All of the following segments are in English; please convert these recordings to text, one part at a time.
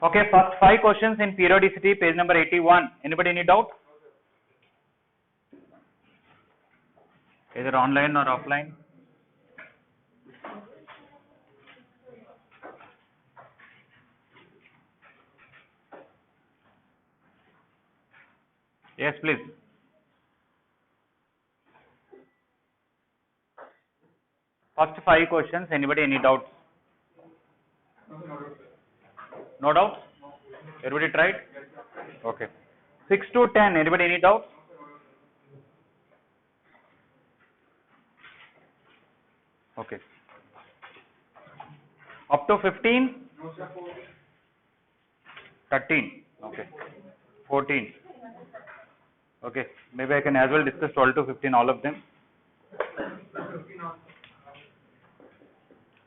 Okay, first 5 questions in periodicity, page number 81. Anybody any doubt? Either online or offline? Yes, please. First 5 questions, anybody any doubts? No doubt? Everybody tried? Okay. 6 to 10, anybody any doubts? Okay. Up to 15? 13. Okay. 14. Okay. Maybe I can as well discuss 12 to 15, all of them.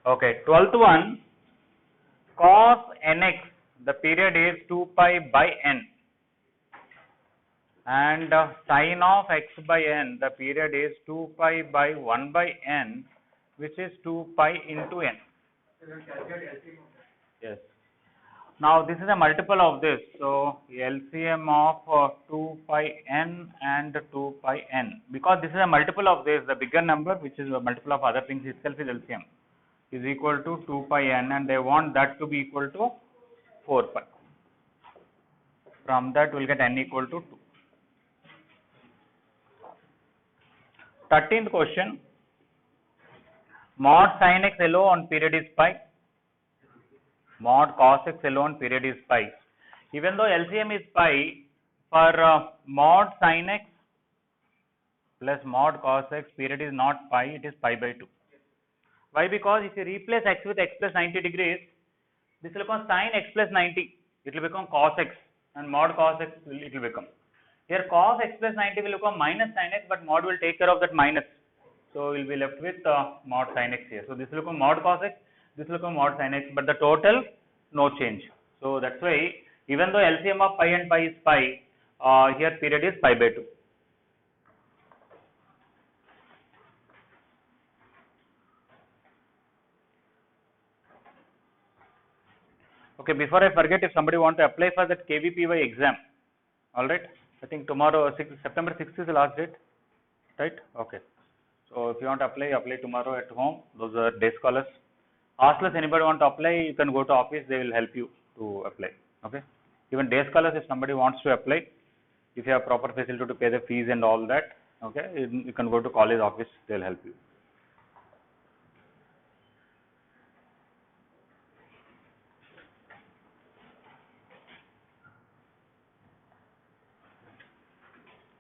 Okay. 12th one, cos nx, the period is 2 pi by n. And sin of x by n, the period is 2 pi by 1 by n, which is 2 pi into n. Yes. Now this is a multiple of this. So LCM of 2 pi n and 2 pi n. Because this is a multiple of this, the bigger number, which is a multiple of other things itself, is LCM, is equal to 2 pi n, and they want that to be equal to 4 pi. From that we will get n equal to 2. 13th question, mod sin x alone period is pi, mod cos x alone period is pi. Even though LCM is pi, for mod sin x plus mod cos x, period is not pi, it is pi by 2. Why? Because if you replace x with x plus 90 degrees, this will become sin x plus 90, it will become cos x, and mod cos x it will become. Here cos x plus 90 will become minus sin x, but mod will take care of that minus. So we will be left with mod sin x here. So this will become mod cos x, this will become mod sin x, but the total no change. So that's why even though LCM of pi and pi is pi, here period is pi by 2. Okay, before I forget, if somebody want to apply for that KVPY exam, all right, I think tomorrow, September 6th is the last date, right? Okay. So if you want to apply tomorrow at home. Those are day scholars. Hostless, anybody want to apply, you can go to office, they will help you to apply. Okay. Even day scholars, if somebody wants to apply, if you have proper facility to pay the fees and all that, okay, you can go to college office, they will help you.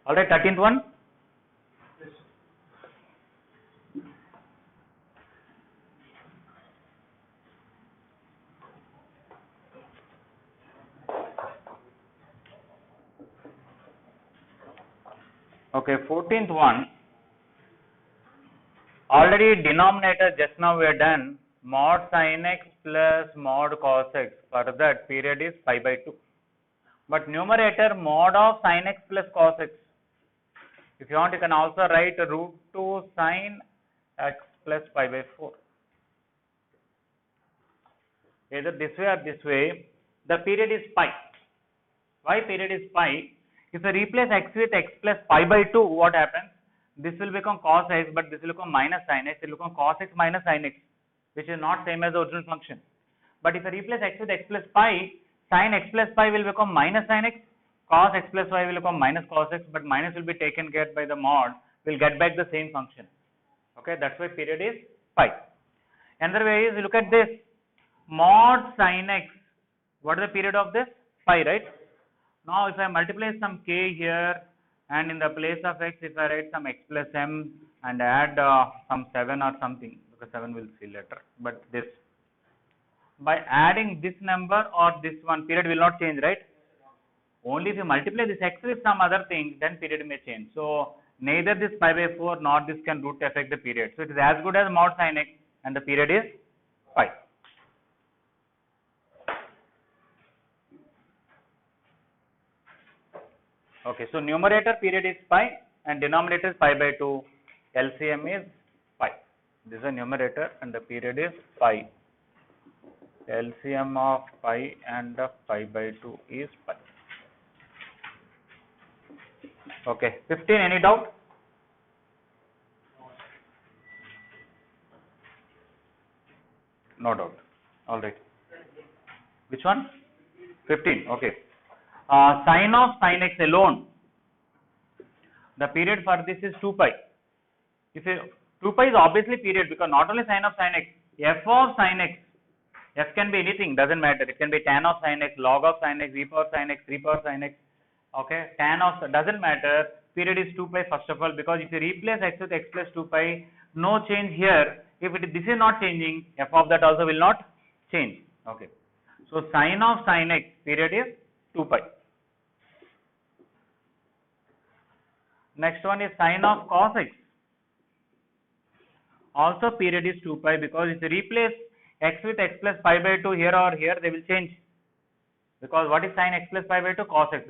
All right, 13th one. Okay, 14th one. Already denominator just now we are done, mod sin x plus mod cos x, for that period is pi by 2. But numerator mod of sin x plus cos x. If you want, you can also write root 2 sin x plus pi by 4. Either this way or this way, the period is pi. Why period is pi? If you replace x with x plus pi by 2, what happens? This will become cos x, but this will become minus sin x. It will become cos x minus sin x, which is not same as the original function. But if you replace x with x plus pi, sin x plus pi will become minus sin x, cos x plus y will become minus cos x, but minus will be taken care by the mod, will get back the same function. Okay, that's why period is pi. Another way is, look at this, mod sin x, what is the period of this? Pi, right? Now if I multiply some k here, and in the place of x, if I write some x plus m and add some 7 or something, because 7 we'll see later, but this, by adding this number or this one, period will not change, right? Only if you multiply this x with some other thing, then period may change. So neither this pi by 4 nor this can root affect the period. So it is as good as mod sin x, and the period is pi. Okay, so numerator period is pi and denominator is pi by 2. LCM is pi. This is a numerator and the period is pi. LCM of pi and pi by 2 is pi. Okay, 15, any doubt? No doubt. All right. Which one? 15. Okay. Sine of sin x alone. The period for this is 2 pi. If 2 pi is obviously period because not only sine of sin x, f of sin x, f can be anything, doesn't matter. It can be tan of sin x, log of sin x, e power sin x, 3 power sin x. Okay, tan of doesn't matter. Period is 2 pi first of all because if you replace x with x plus 2 pi, no change here. If this is not changing, f of that also will not change. Okay, so sine of sin x period is 2 pi. Next one is sine of cos x. Also period is 2 pi because if you replace x with x plus pi by 2 here or here, they will change. Because what is sin x plus pi by 2? Cos x.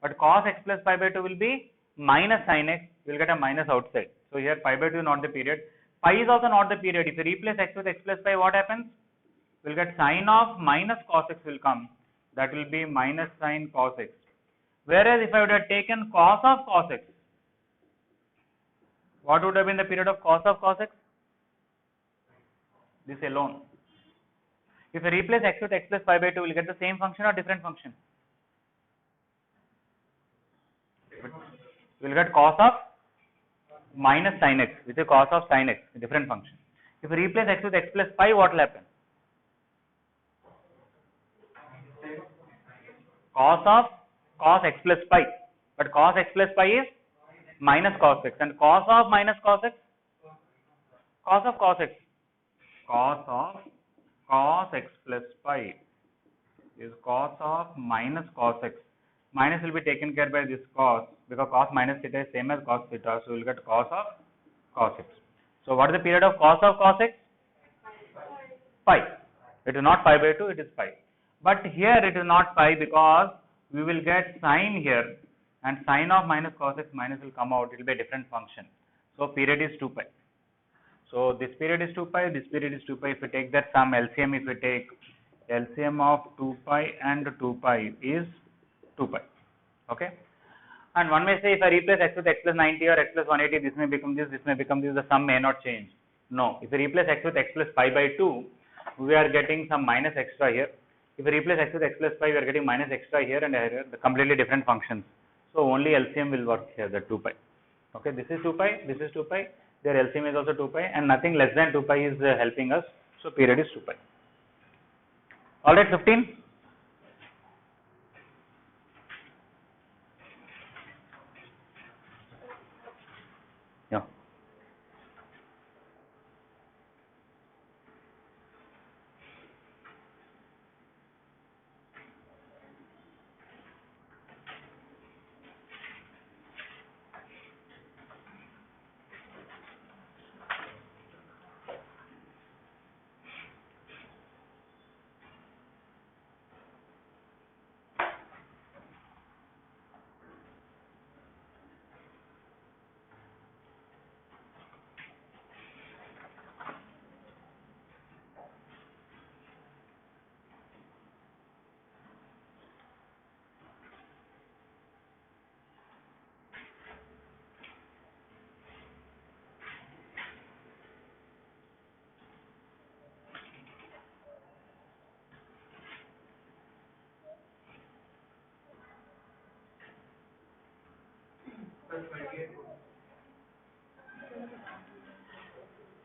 But cos x plus pi by 2 will be minus sin x. You will get a minus outside. So here pi by 2 is not the period. Pi is also not the period. If you replace x with x plus pi, what happens? We will get sine of minus cos x will come. That will be minus sin cos x. Whereas if I would have taken cos of cos x, what would have been the period of cos x? This alone. If I replace x with x plus pi by 2, will get the same function or different function? We will get cos of minus sin x, which is cos of sin x, a different function. If we replace x with x plus pi, what will happen? Cos of cos x plus pi, but cos x plus pi is minus cos x, and cos of minus cos x, cos of cos x, cos of cos x plus pi is cos of minus cos x. Minus will be taken care by this cos because cos minus theta is same as cos theta, so we will get cos of cos x. So what is the period of cos x? Pi. It is not pi by 2, it is pi. But here it is not pi because we will get sine here, and sine of minus cos x minus will come out, it will be a different function. So period is 2 pi. So this period is 2 pi, this period is 2 pi. If we take that sum LCM, if we take LCM of 2 pi and 2 pi is 2 pi. Okay. And one may say if I replace x with x plus 90 or x plus 180, this may become this may become this, the sum may not change. No. If we replace x with x plus pi by 2, we are getting some minus extra here. If we replace x with x plus pi, we are getting minus extra here and here, the completely different functions. So only LCM will work here, the 2 pi. Okay, this is 2 pi, this is 2 pi, their LCM is also 2 pi, and nothing less than 2 pi is helping us. So period is 2 pi. Alright, 15. Yeah.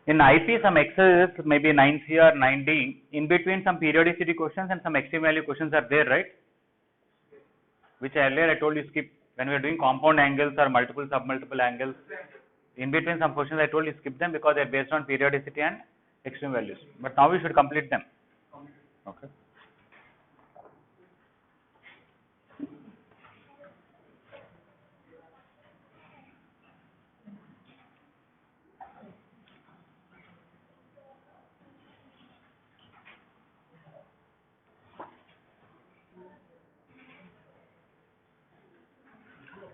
In IP, some exercises, maybe 9C or 9D, in between some periodicity questions and some extreme value questions are there, right? Which earlier I told you skip. When we are doing compound angles or multiple submultiple angles, in between some questions I told you skip them because they are based on periodicity and extreme values. But now we should complete them. Okay.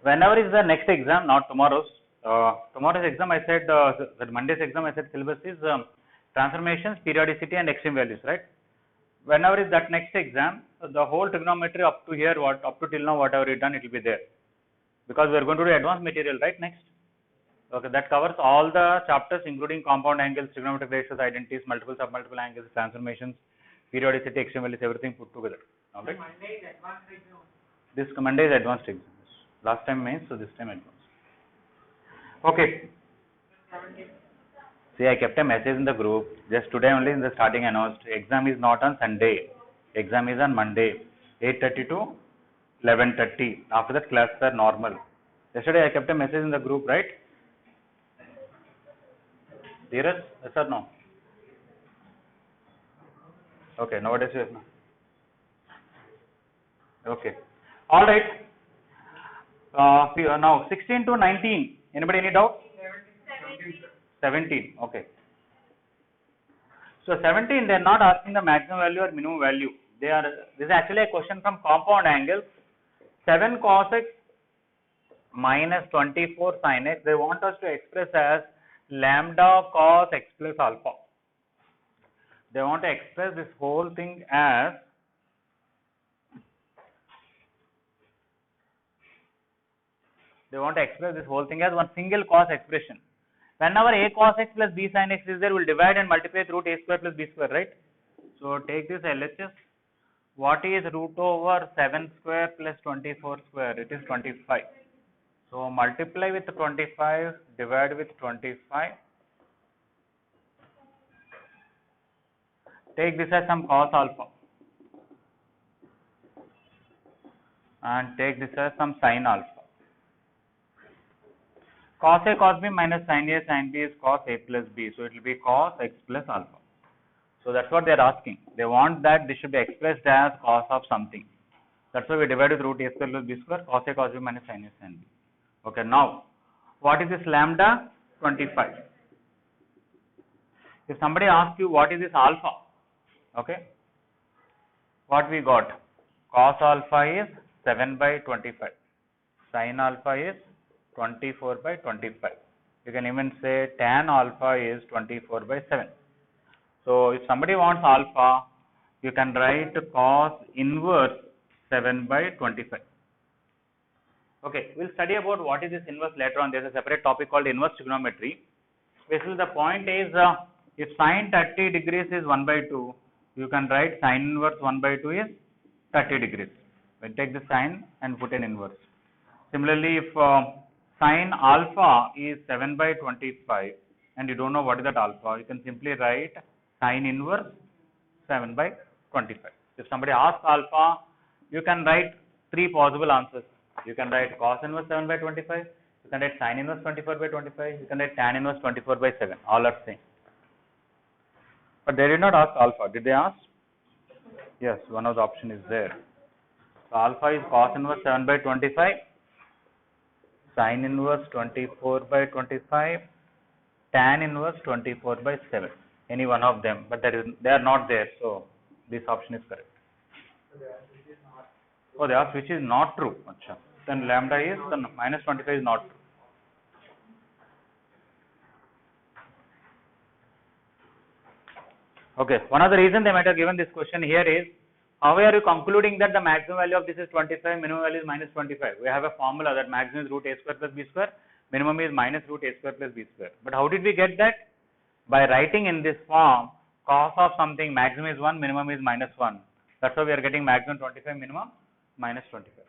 Whenever is the next exam, not tomorrow's. Tomorrow's exam, I said, that Monday's exam, I said syllabus is transformations, periodicity, and extreme values, right? whenever is that next exam, so the whole trigonometry up to here, up to till now, whatever you done, it will be there. Because we are going to do advanced material, right? Next. Okay, that covers all the chapters, including compound angles, trigonometric ratios, identities, multiple submultiple angles, transformations, periodicity, extreme values, everything put together. All right. This Monday is advanced exam. Last time mains, so this time advanced. Okay. See, I kept a message in the group. Just today only in the starting announced. Exam is not on Sunday. Exam is on Monday, 8:30 to 11:30. After that, classes are normal. Yesterday I kept a message in the group, right? Dheeraj, yes or no? Okay, nowadays yes. Okay. All right. Now 16 to 19. Anybody any doubt? 17. Okay. So 17, they are not asking the maximum value or minimum value. This is actually a question from compound angles. 7 cos x minus 24 sin x. They want us to express as lambda cos x plus alpha. They want to express this whole thing as one single cos expression. Whenever a cos x plus b sin x is there, we'll divide and multiply with root a square plus b square, right? So take this LHS. What is root over 7 square plus 24 square? It is 25. So multiply with 25, divide with 25. Take this as some cos alpha. And take this as some sin alpha. Cos A cos B minus sin A sin B is cos A plus B. So it will be cos x plus alpha. So that's what they are asking. They want that this should be expressed as cos of something. That's why we divide with root A square plus B square, cos A cos B minus sin A sin B. Okay, now what is this lambda? 25. If somebody asks you what is this alpha, okay, what we got? Cos alpha is 7 by 25. Sin alpha is 24 by 25. You can even say tan alpha is 24 by 7. So if somebody wants alpha, you can write cos inverse 7 by 25. Okay, we'll study about what is this inverse later on. There's a separate topic called inverse trigonometry. Basically, the point is if sine 30 degrees is 1 by 2, you can write sine inverse 1 by 2 is 30 degrees. We'll take the sine and put an inverse. Similarly, if sine alpha is 7 by 25 and you don't know what is that alpha, you can simply write sine inverse 7 by 25. If somebody asks alpha, you can write 3 possible answers. You can write cos inverse 7 by 25, you can write sine inverse 24 by 25, you can write tan inverse 24 by 7. All are same. But they did not ask alpha. Did they ask? Yes, one of the option is there. So alpha is cos inverse 7 by 25, sin inverse 24 by 25, tan inverse 24 by 7. Any one of them, but they are not there. So this option is correct. Oh, they asked which is not true. Achha. Then lambda is, then minus 25 is not true. Okay, one of the reasons they might have given this question here is, how are you concluding that the maximum value of this is 25, minimum value is minus 25? We have a formula that maximum is root a square plus b square, minimum is minus root a square plus b square. But how did we get that? By writing in this form, cos of something, maximum is 1, minimum is minus 1. That's why we are getting maximum 25, minimum minus 25.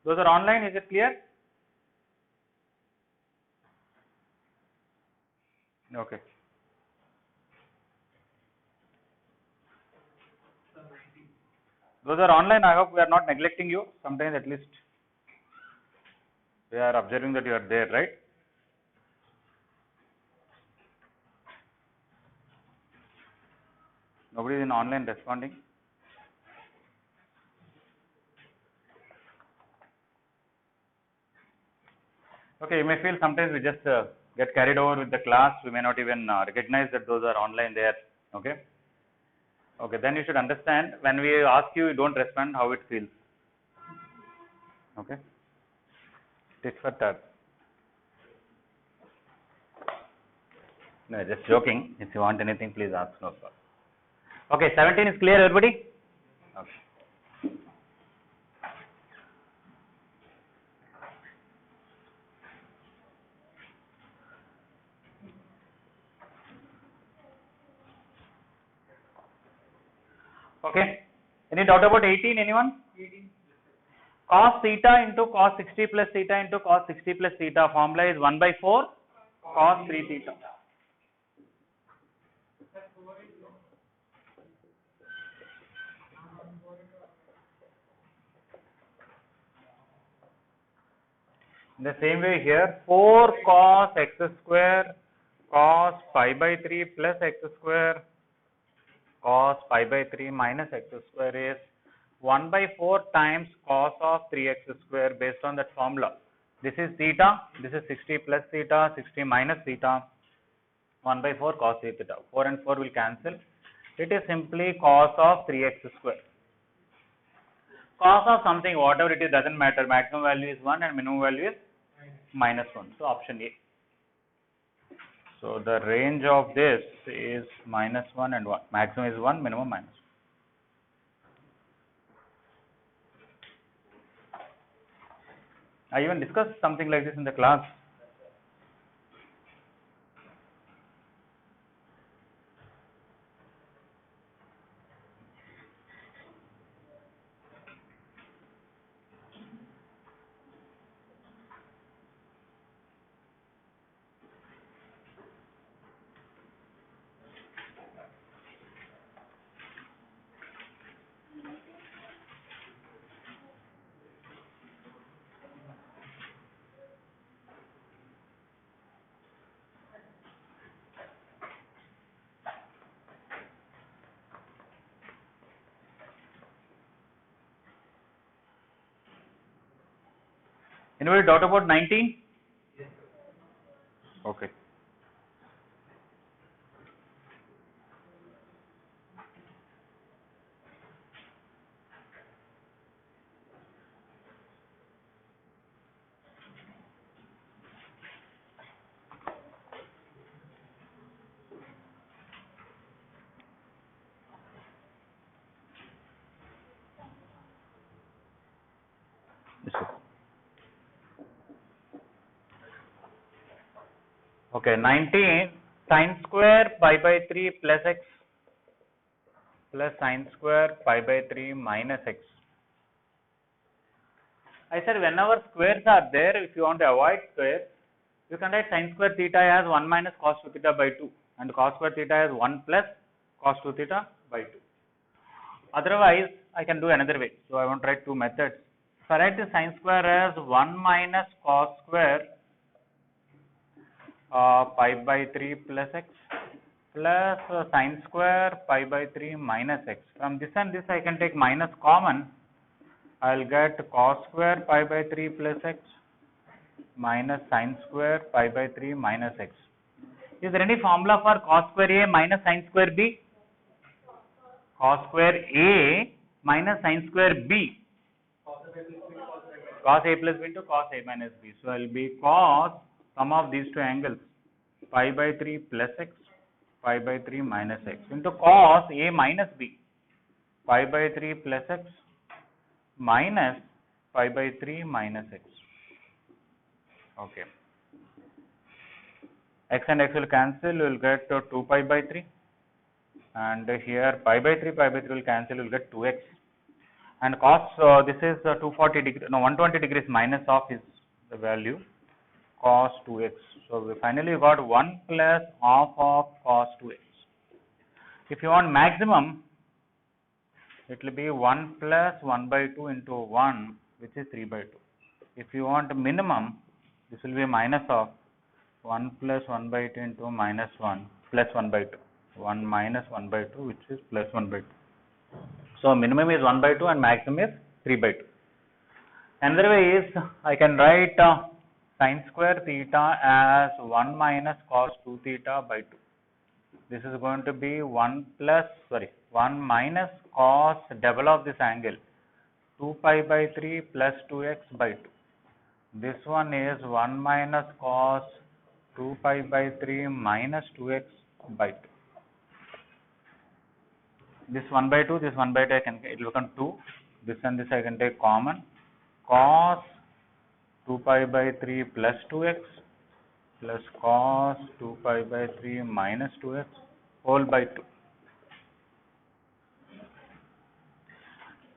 Those are online, is it clear? Okay. Those are online. I hope we are not neglecting you. Sometimes at least we are observing that you are there, right? Nobody is in online responding. Okay, you may feel sometimes we just get carried over with the class. We may not even recognize that those are online there. Okay. Okay, then you should understand when we ask you, you don't respond, how it feels. Okay. Tit for tat. No, just joking. If you want anything, please ask. No problem. Okay, 17 is clear, everybody? Okay. Okay. Any doubt about 18? Anyone? 18. Cos theta into cos 60 plus theta into cos 60 plus theta formula is 1 by 4 cos 3 theta. In the same way here, 4 cos x square cos pi by 3 plus x square cos pi by 3 minus x square is 1 by 4 times cos of 3x square based on that formula. This is theta, this is 60 plus theta, 60 minus theta, 1 by 4 cos theta. 4 and 4 will cancel. It is simply cos of 3x square. Cos of something, whatever it is, doesn't matter. Maximum value is 1 and minimum value is minus 1. So option A. So the range of this is minus 1 and 1. Maximum is 1, minimum minus 1. I even discussed something like this in the class. Anybody doubt about 19? Yes. Okay. Okay, 19 sin square pi by 3 plus x plus sin square pi by 3 minus x. I said whenever squares are there, if you want to avoid squares, you can write sin square theta as 1 minus cos 2 theta by 2 and cos square theta as 1 plus cos 2 theta by 2. Otherwise, I can do another way. So I want to write two methods. If I write the sin square as 1 minus cos square pi by 3 plus x plus sin square pi by 3 minus x. From this and this I can take minus common. I will get cos square pi by 3 plus x minus sin square pi by 3 minus x. Is there any formula for cos square A minus sin square B? Cos square A minus sin square B. Cos A plus B into cos A minus B. So, it will be cos sum of these two angles pi by 3 plus x pi by 3 minus x into cos A minus B pi by 3 plus x minus pi by 3 minus x. Okay. X and x will cancel, we will get 2 pi by 3 and here pi by 3 will cancel, we will get 2x and cos this is 240 degree, no 120 degrees minus of is the value cos 2x. So we finally got 1 plus half of cos 2x. If you want maximum, it will be 1 plus 1 by 2 into 1, which is 3 by 2. If you want minimum, this will be minus of 1 plus 1 by 2 into minus 1 plus 1 by 2. 1 minus 1 by 2, which is plus 1 by 2. So minimum is 1 by 2 and maximum is 3 by 2. Another way is I can write sin square theta as 1 minus cos 2 theta by 2. This is going to be 1 minus cos double of this angle 2 pi by 3 plus 2x by 2. This one is 1 minus cos 2 pi by 3 minus 2x by 2. this 1 by 2, this 1 by 2, it will become 2. This and this I can take common. Cos 2 pi by 3 plus 2x plus cos 2 pi by 3 minus 2x whole by 2.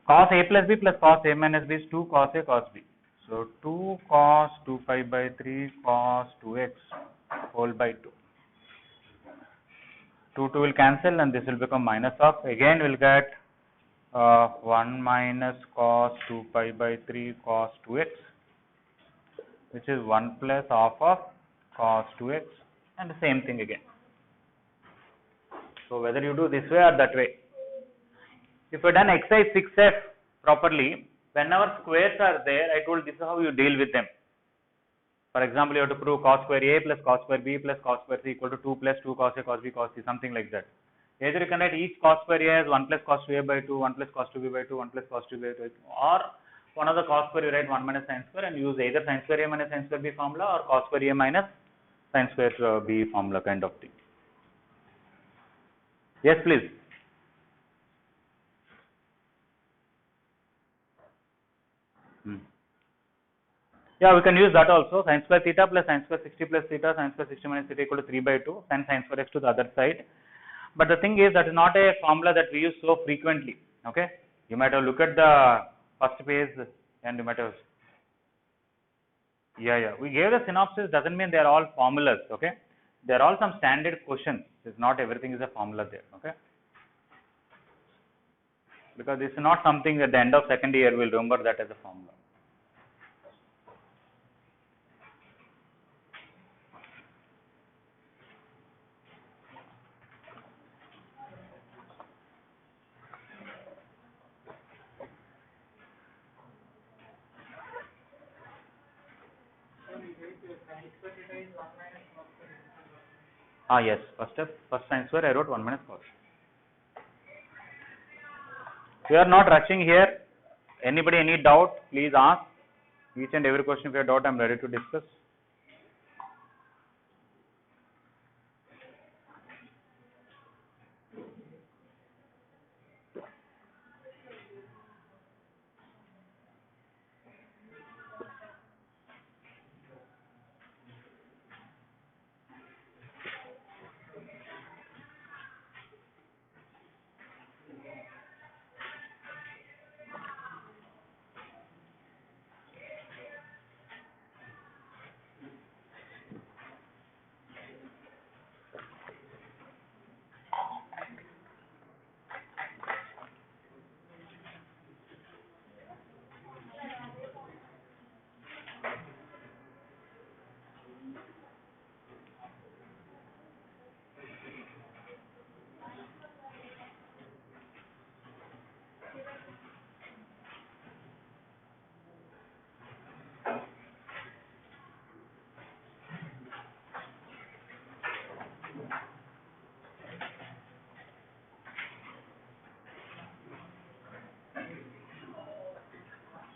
Cos a plus b plus cos a minus b is 2 cos a cos b. So 2 cos 2 pi by 3 cos 2x whole by 2. 2 will cancel and this will become minus of, again we will get 1 minus cos 2 pi by 3 cos 2x, which is 1 plus half of cos 2x, and the same thing again. So whether you do this way or that way. If you have done exercise 6F properly, whenever squares are there, I told this is how you deal with them. For example, you have to prove cos square A plus cos square B plus cos square C equal to 2 plus 2 cos A cos B cos C, something like that. Either you can write each cos square A as 1 plus cos 2A by 2, 1 plus cos 2B by 2, 1 plus cos 2B by 2, or one of the cos square you write 1 minus sin square and use either sin square A minus sin square B formula or cos square A minus sin square B formula kind of thing. Yes, please. Yeah, we can use that also. Sin square theta plus sin square 60 plus theta, sin square 60 minus theta equal to 3 by 2, sin square x to the other side. But the thing is that is not a formula that we use so frequently. Okay, you might have looked at the first page and you might have, we gave the synopsis, doesn't mean they are all formulas. Okay, they are all some standard questions. It's not everything is a formula there. Okay, because this is not something at the end of second year we'll remember that as a formula. Yes, first sin square I wrote 1 minus cos. We are not rushing here. Anybody any doubt, please ask. Each and every question if you have doubt, I am ready to discuss.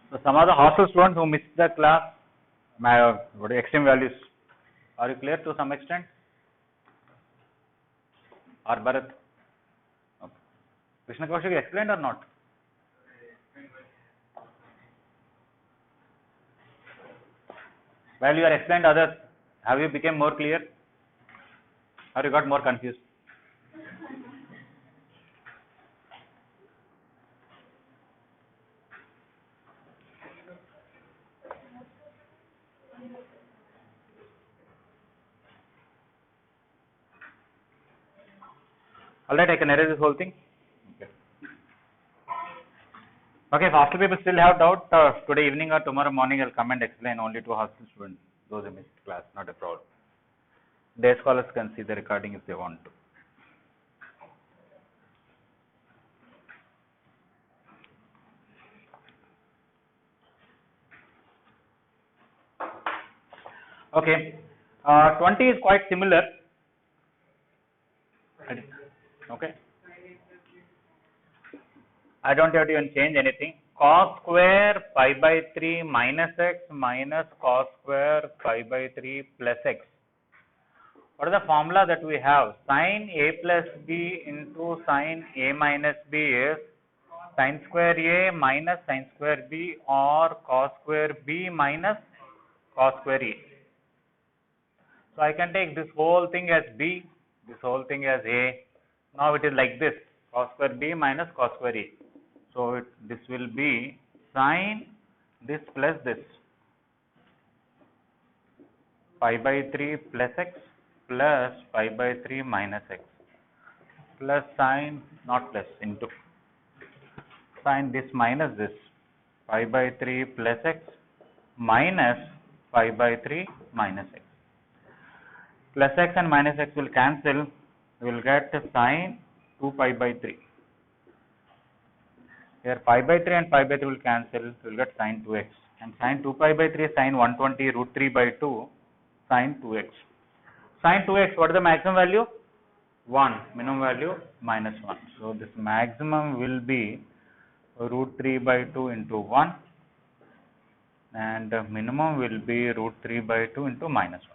So some of the hostel students who missed the class, what are extreme values? Are you clear to some extent? Or Bharat? Okay. Krishna Kaushik explained or not? While you are explained others, have you become more clear? Or you got more confused? Alright, I can erase this whole thing. Okay, if hostel people still have doubt, today evening or tomorrow morning I'll come and explain only to hostel students, those who missed class, not a problem. Day scholars can see the recording if they want to. Okay, 20 is quite similar. Okay, I don't have to even change anything. Cos square pi by 3 minus x minus cos square pi by 3 plus x What is the formula that we have? Sin A plus B into sin A minus B is sin square A minus sin square B or cos square B minus cos square A. So I can take this whole thing as B, this whole thing as A. Now it is like this, cos square B minus cos square A. So this will be sin this plus this, pi by 3 plus x plus pi by 3 minus x plus sin, not plus, into sin this minus this, pi by 3 plus x minus pi by 3 minus x. Plus x and minus x will cancel, we will get sin 2 pi by 3. Here pi by 3 and pi by 3 will cancel, we will get sin 2x. And sin 2 pi by 3 is sin 120 root 3 by 2 sin 2x. Sin 2x, what is the maximum value? 1, minimum value minus 1. So this maximum will be root 3 by 2 into 1 and minimum will be root 3 by 2 into minus 1.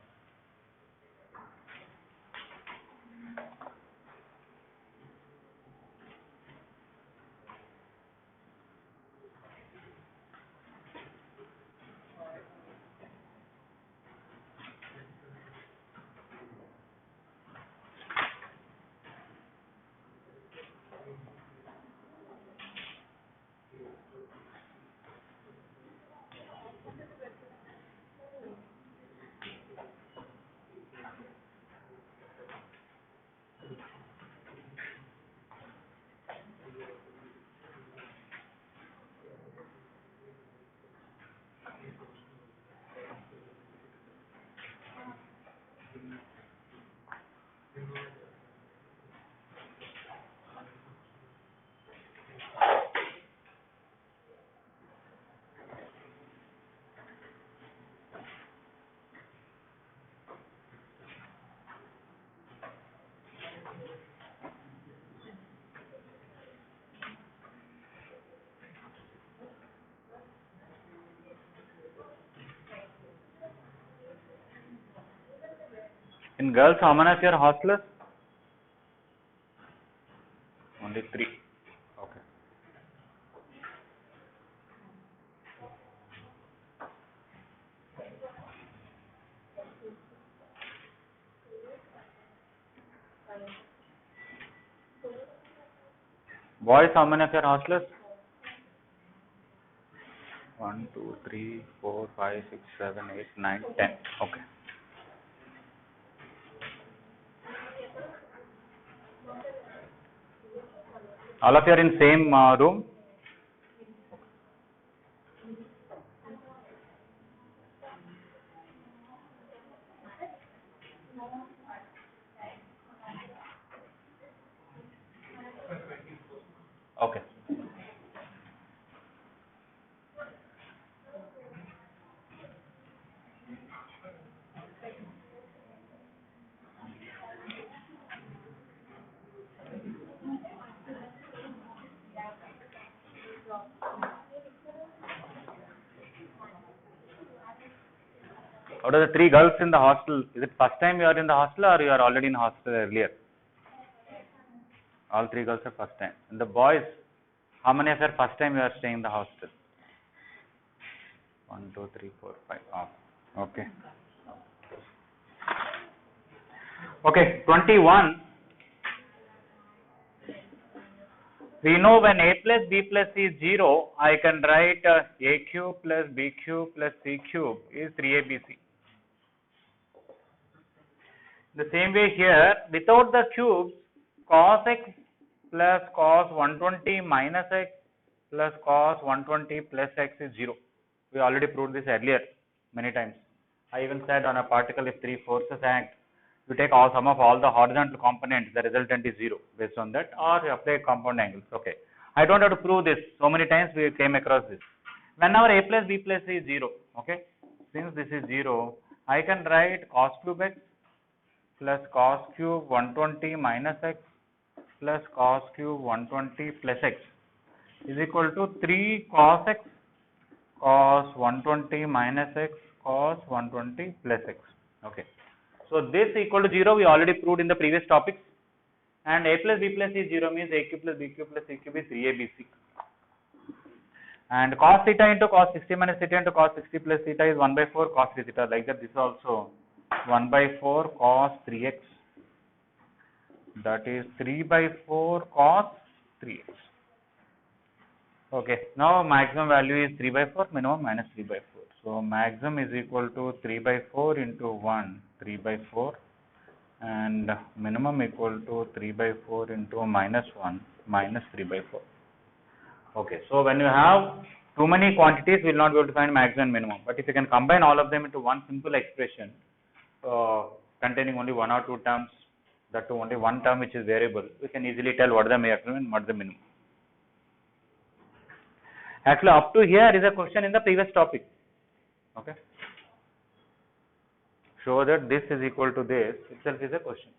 In girls, how many of your hostelers? Only 3. Okay. Boys, how many of your hostelers? 1, 2, 3, 4, 5, 6, 7, 8, 9, 10. Okay. All of you are in same room? Okay. What are the 3 girls in the hostel? Is it first time you are in the hostel or you are already in hostel earlier? All 3 girls are first time. And the boys, how many of you are first time you are staying in the hostel? 1, 2, 3, 4, 5. Oh, okay. Okay, 21. We know when a plus b plus c is 0, I can write a cube plus b cube plus c cube is 3abc. The same way here, without the cubes, cos x plus cos 120 minus x plus cos 120 plus x is 0. We already proved this earlier many times. I even said on a particle if 3 forces act, you take all sum of all the horizontal components, the resultant is 0 based on that, or you apply compound angles. Okay. I don't have to prove this. So many times we came across this. Whenever a plus b plus c is 0, okay, since this is 0, I can write cos cube x plus cos cube 120 minus x plus cos cube 120 plus x is equal to 3 cos x cos 120 minus x cos 120 plus x. Okay. So this equal to 0 we already proved in the previous topics, and a plus b plus c 0 means a cube plus b cube plus c cube is 3abc. And cos theta into cos 60 minus theta into cos 60 plus theta is 1 by 4 cos 3 theta. Like that, this is also 1 by 4 cos 3x. That is 3 by 4 cos 3x. Okay, now maximum value is 3 by 4, minimum minus 3 by 4. So maximum is equal to 3 by 4 into 1, 3 by 4, and minimum equal to 3 by 4 into minus 1, minus 3 by 4. Okay, so when you have too many quantities, we will not be able to find maximum and minimum. But if you can combine all of them into one simple expression containing only one or two terms, that to only one term which is variable, we can easily tell what is the maximum and what is the minimum. Actually, up to here is a question in the previous topic. Okay, show that this is equal to this itself is a question.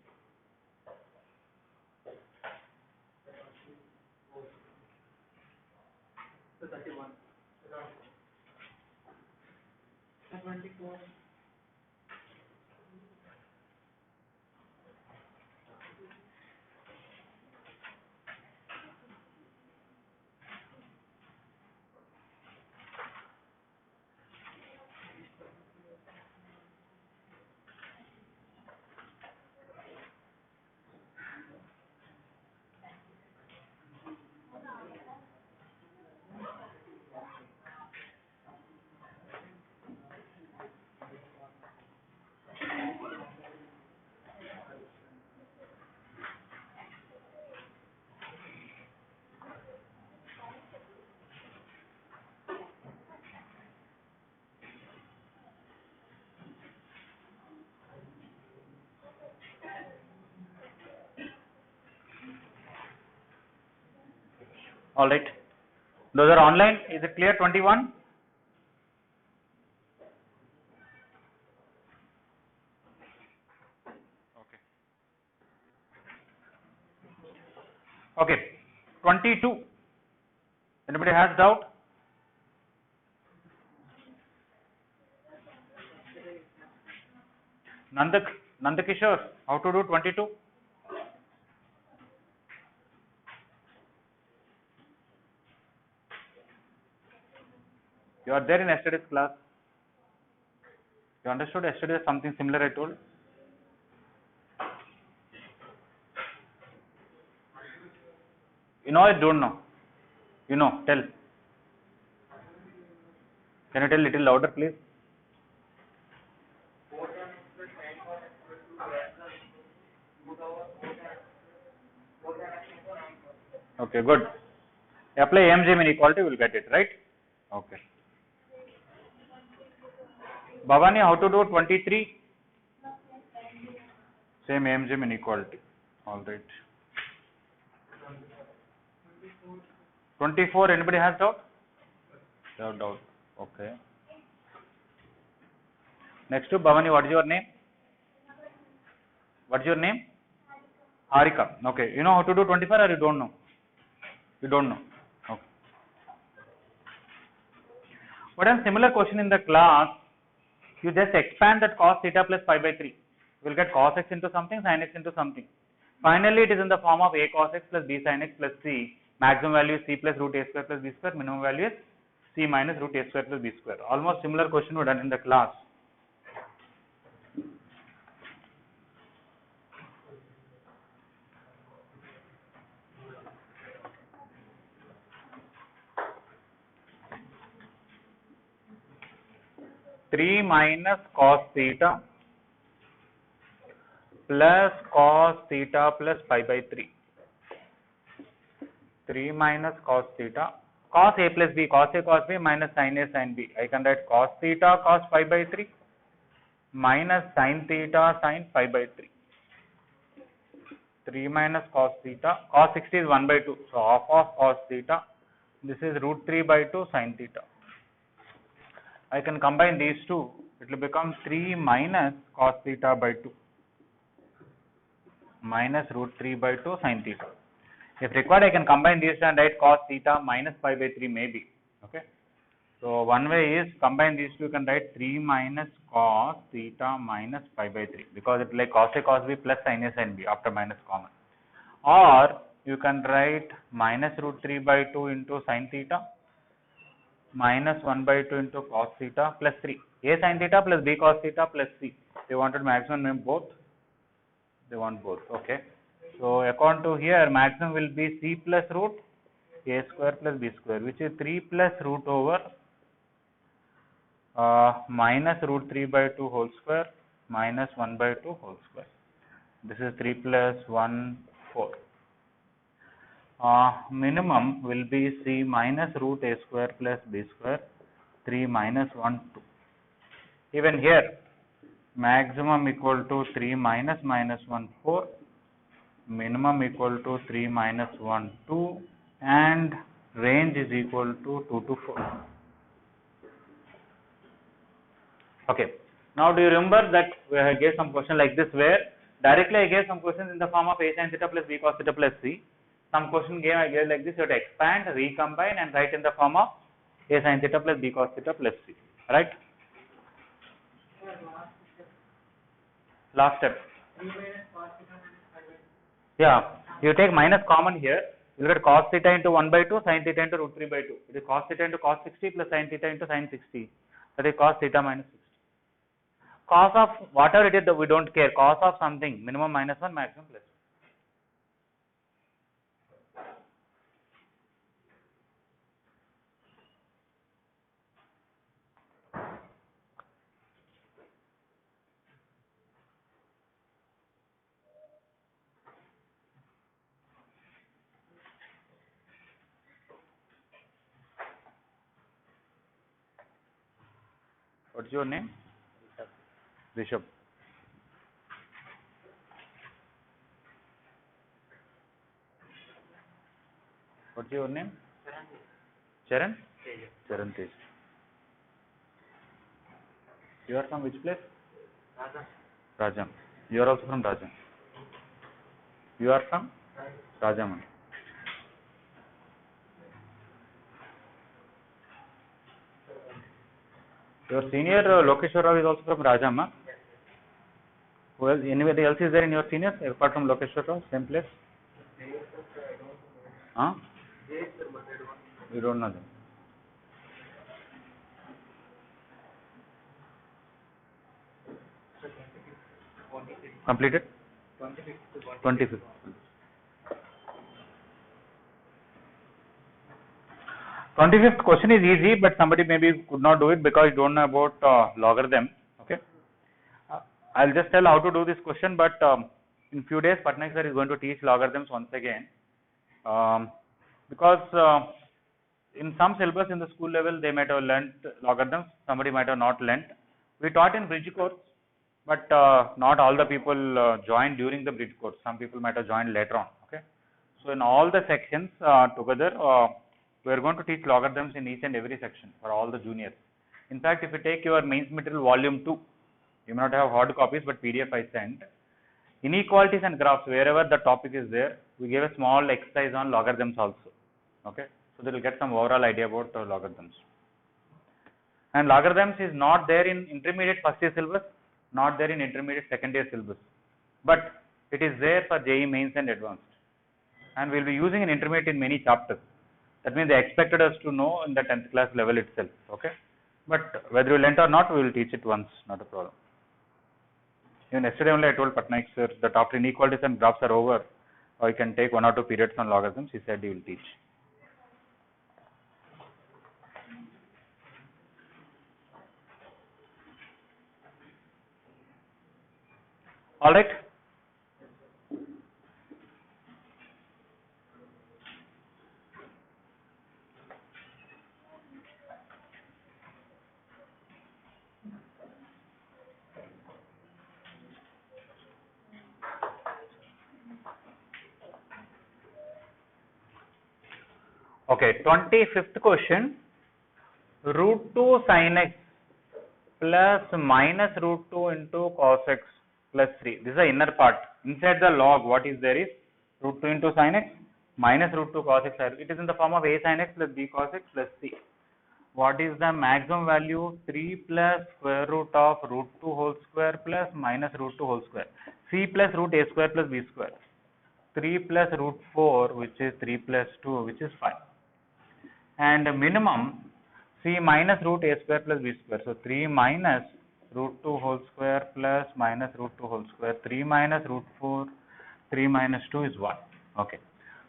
All right, those are online. Is it clear? 21. Okay, 22. Anybody has doubt? Nandakishore, how to do 22? You are there in yesterday's class. You understood yesterday something similar I told? You know, I don't know. You know, tell. Can you tell little louder, please? Okay, good. Apply AMG inequality, you will get it, right? Okay. Bhavani, how to do 23? Same AMG inequality. All right. 24, anybody has doubt? No doubt. Okay. Next to Bhavani, what is your name? What is your name? Harika. Okay. You know how to do 24 or you don't know? You don't know. Okay. But a similar question in the class, you just expand that cos theta plus pi by 3. You will get cos x into something, sin x into something. Finally, it is in the form of a cos x plus b sin x plus c. Maximum value is c plus root a square plus b square. Minimum value is c minus root a square plus b square. Almost similar question we done in the class. Three minus cos theta plus cos theta plus pi by 3. 3 minus cos theta, cos a plus b, cos a cos b minus sin a sin b. I can write cos theta cos pi by 3 minus sin theta sin pi by 3. 3 minus cos theta, cos 60 is 1 by 2. So half of cos theta, this is root 3 by 2 sin theta. I can combine these two, it will become 3 minus cos theta by 2 minus root 3 by 2 sin theta. If required, I can combine these and write cos theta minus pi by 3 maybe. Okay. So one way is combine these two, you can write 3 minus cos theta minus pi by 3 because it's like cos A cos B plus sin A sin B after minus common. Or you can write minus root 3 by 2 into sin theta minus 1 by 2 into cos theta plus 3. A sin theta plus B cos theta plus C. They wanted maximum name both. They want both. Okay. So according to here, maximum will be C plus root A square plus B square, which is 3 plus root over minus root 3 by 2 whole square minus 1 by 2 whole square. This is 3 plus 1, 4. Minimum will be C minus root A square plus B square, 3 minus 1, 2. Even here, maximum equal to 3 minus minus 1, 4. Minimum equal to 3 minus 1, 2. And range is equal to 2 to 4. Okay. Now, do you remember that I gave some question like this where directly I gave some questions in the form of A sin theta plus B cos theta plus C. Some question I gave like this, you have to expand, recombine and write in the form of A sin theta plus B cos theta plus C. Right? Last step. Yeah. You take minus common here. You will get cos theta into 1 by 2, sin theta into root 3 by 2. It is cos theta into cos 60 plus sin theta into sin 60. That is cos theta minus 60. Cos of whatever it is, we don't care. Cos of something, minimum minus 1, maximum plus 1. What's your name? Rishabh. What's your name? Charan? Charan Tej. You are from which place? Rajam. You are also from Rajam. You are from Rajaman. Your senior Lokeshwar Rao is also from Rajam. Huh? Who else? Anybody else is there in your seniors apart from Lokeshwar Rao? Same place? Huh? You don't know them. Completed? 25th. Question is easy, but somebody maybe could not do it because you don't know about logarithm. Okay. I'll just tell how to do this question, but in few days, Patnaik sir is going to teach logarithms once again. Because in some syllabus in the school level, they might have learnt logarithms, somebody might have not learnt. We taught in bridge course, but not all the people joined during the bridge course. Some people might have joined later on. Okay. So in all the sections together, we are going to teach logarithms in each and every section for all the juniors. In fact, if you take your mains material volume 2, you may not have hard copies, but PDF I sent. Inequalities and graphs, wherever the topic is there, we gave a small exercise on logarithms also. Okay, so they will get some overall idea about logarithms. And logarithms is not there in intermediate first year syllabus, not there in intermediate second year syllabus, but it is there for JEE mains and advanced. And we will be using an intermediate in many chapters. That means they expected us to know in the 10th class level itself. Okay, but whether you learnt or not, we will teach it once, not a problem. Even yesterday only I told Patnaik sir that after inequalities and graphs are over, I can take 1 or 2 periods on logarithms. He said he will teach. All right. Okay, 25th question, root 2 sin x plus minus root 2 into cos x plus 3. This is the inner part. Inside the log, what is there is root 2 into sin x minus root 2 cos x. It is in the form of a sin x plus b cos x plus c. What is the maximum value? 3 plus square root of root 2 whole square plus minus root 2 whole square. C plus root a square plus b square. 3 plus root 4, which is 3 plus 2, which is 5. And minimum, C minus root a square plus b square. So 3 minus root 2 whole square plus minus root 2 whole square. 3 minus root 4, 3 minus 2 is 1. Okay.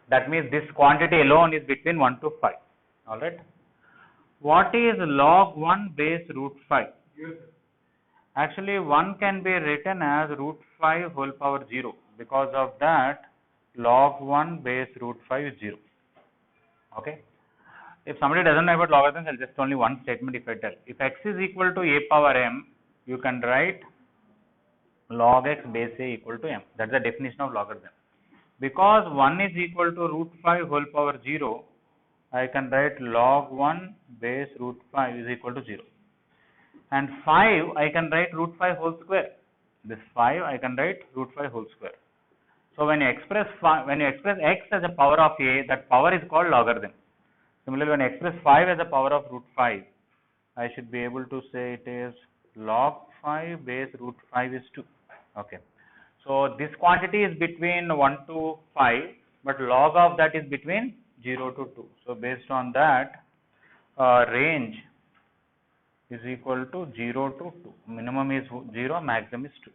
That means this quantity alone is between 1 to 5. Alright. What is log 1 base root 5? Actually, 1 can be written as root 5 whole power 0. Because of that, log 1 base root 5 is 0. Okay. If somebody doesn't know about logarithms, I'll just only one statement if I tell. If x is equal to a power m, you can write log x base a equal to m. That's the definition of logarithm. Because 1 is equal to root 5 whole power 0, I can write log 1 base root 5 is equal to 0. And 5, I can write root 5 whole square. This 5, I can write root 5 whole square. So when you express x as a power of a, that power is called logarithm. Similarly, when I express 5 as a power of root 5, I should be able to say it is log 5 base root 5 is 2. Okay. So this quantity is between 1 to 5, but log of that is between 0 to 2. So based on that, range is equal to 0 to 2. Minimum is 0, maximum is 2.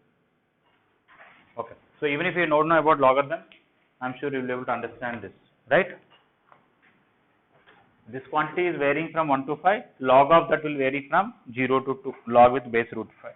Okay. So even if you don't know about logarithm, I'm sure you will be able to understand this, right? This quantity is varying from 1 to 5. Log of that will vary from 0 to 2. Log with base root 5.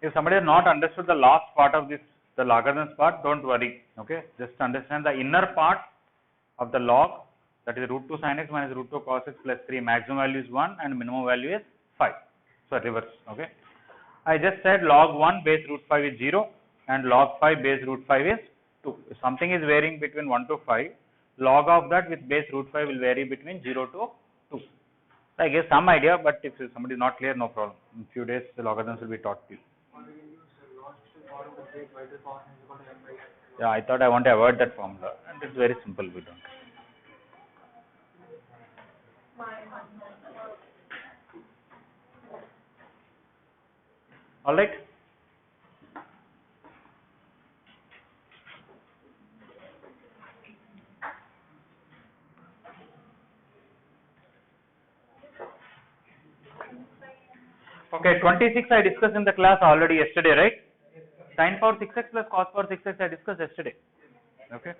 If somebody has not understood the last part of this, the logarithms part, don't worry. Okay, just understand the inner part of the log, that is root 2 sin x minus root 2 cos x plus 3. Maximum value is 1 and minimum value is 5. So reverse. Okay, I just said log 1 base root 5 is 0 and log 5 base root 5 is 2. If something is varying between 1 to 5, log of that with base root 5 will vary between 0 to 2. I guess some idea, but if somebody is not clear, no problem. In few days, the logarithms will be taught to you. Yeah, I thought I want to avoid that formula, and it's very simple. We don't. All right. Okay, 26 I discussed in the class already yesterday, right? Sin power 6x plus cos power 6x I discussed yesterday. Okay.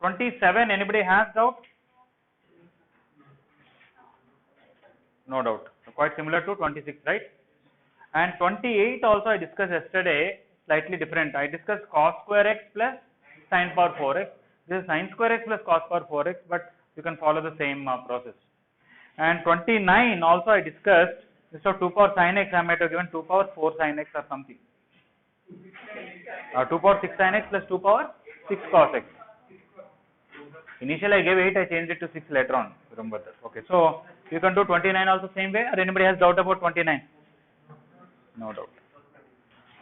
27, anybody has doubt? No doubt. So quite similar to 26, right? And 28 also I discussed yesterday, slightly different. I discussed cos square x plus sin power 4x. This is sin square x plus cos power 4x, but you can follow the same process. And 29 also I discussed, instead of 2 power sin x, I might have given 2 power 4 sin x or something. 2 power 6 sin x plus 2 power 6 cos x. Initially I gave 8, I changed it to 6 later on, remember that. Okay, so you can do 29 also same way, or anybody has doubt about 29? No doubt.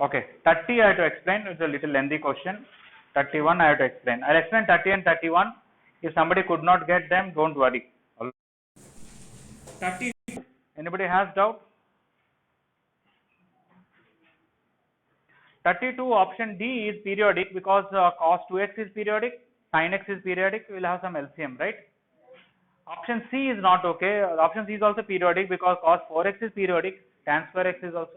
Okay, 30 I have to explain, it's a little lengthy question. 31 I have to explain. I'll explain 30 and 31. If somebody could not get them, don't worry. 30, anybody has doubt? 32 option D is periodic because cos 2x is periodic, sin x is periodic, we will have some LCM, right? Option C is not okay. Option C is also periodic because cos 4x is periodic, tan square x is also